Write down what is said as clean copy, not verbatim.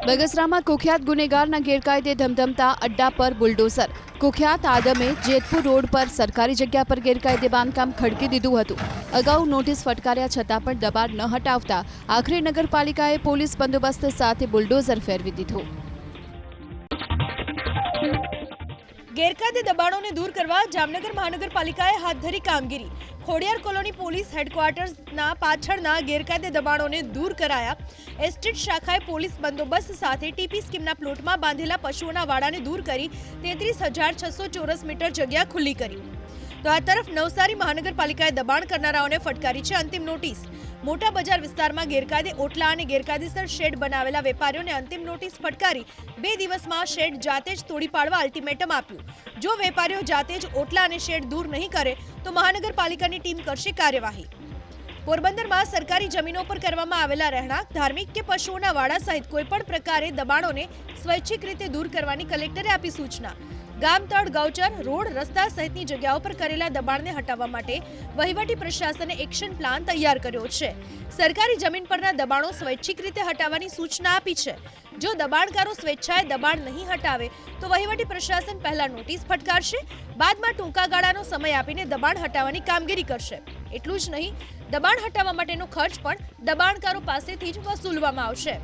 બગસરામાં કુખ્યાત ગુનેગારના ગેરકાયદે ધમધમતા અડ્ડા પર બુલડોઝર। કુખ્યાત આદમે જેતપુર રોડ પર સરકારી જગ્યા પર ગેરકાયદે બાંધકામ ખડકી દીધું હતું। અગાઉ નોટિસ ફટકાર્યા છતાં પણ દબાણ ન હટાવતા આખરે નગરપાલિકાએ પોલીસ બંદોબસ્ત સાથે બુલડોઝર ફેરવી દીધું। ગેરકાયદે દબાણોને દૂર કરવા જામનગર મહાનગરપાલિકાએ હાથ ધરી કામગીરી। ખોડિયાર કોલોની પોલીસ હેડક્વાર્ટર્સના પાછળના ગેરકાયદે દબાણોને દૂર કરાયા। એસ્ટેટ શાખાએ પોલીસ બંદોબસ્ત સાથે ટીપી સ્કીમના પ્લોટમાં બાંધેલા પશુઓના વાડાને દૂર કરી 33,600 ચોરસ મીટર જગ્યા ખુલ્લી કરી। તો આ તરફ નવસારી મહાનગરપાલિકાએ દબાણ કરનારાઓને ફટકારી છે અંતિમ નોટિસ। મોટા બજાર વિસ્તારમાં ગેરકાયદે ઓટલા અને ગેરકાયદેસર શેડ બનાવેલા વેપારીઓને અંતિમ નોટિસ ફટકારી 2 દિવસમાં શેડ જાતે જ તોડી પાડવા અલ્ટિમેટમ આપ્યું। જો વેપારીઓ જાતે જ ઓટલા અને શેડ દૂર નહીં કરે તો મહાનગરપાલિકાની ટીમ કરશે કાર્યવાહી। પોરબંદરમાં સરકારી જમીનો પર કરવામાં આવેલા રહેણાંક, ધાર્મિક કે પશુઓના વાડા સહિત કોઈપણ પ્રકારે દબાણોને સ્વૈચ્છિક રીતે દૂર કરવાની કલેક્ટરે આપી સૂચના। ગામતળ, ગૌચર, રોડ, રસ્તા સહિતની જગ્યાઓ પર કરેલા દબાણને હટાવવા માટે વહીવટી પ્રશાસને એક્શન પ્લાન તૈયાર કર્યો છે। સરકારી જમીન પરના દબાણો સ્વૈચ્છિક રીતે હટાવવાની સૂચના આપી છે। જો દબાણકારો સ્વેચ્છાએ દબાણ નહીં હટાવે તો વહીવટી પ્રશાસન પહેલા નોટિસ ફટકારશે, બાદમાં ટૂંકા ગાળાનો સમય આપીને દબાણ હટાવવાની કામગીરી કરશે। એટલું જ નહીં, દબાણ હટાવવા માટેનો ખર્ચ પણ દબાણકારો પાસેથી જ વસૂલવામાં આવશે।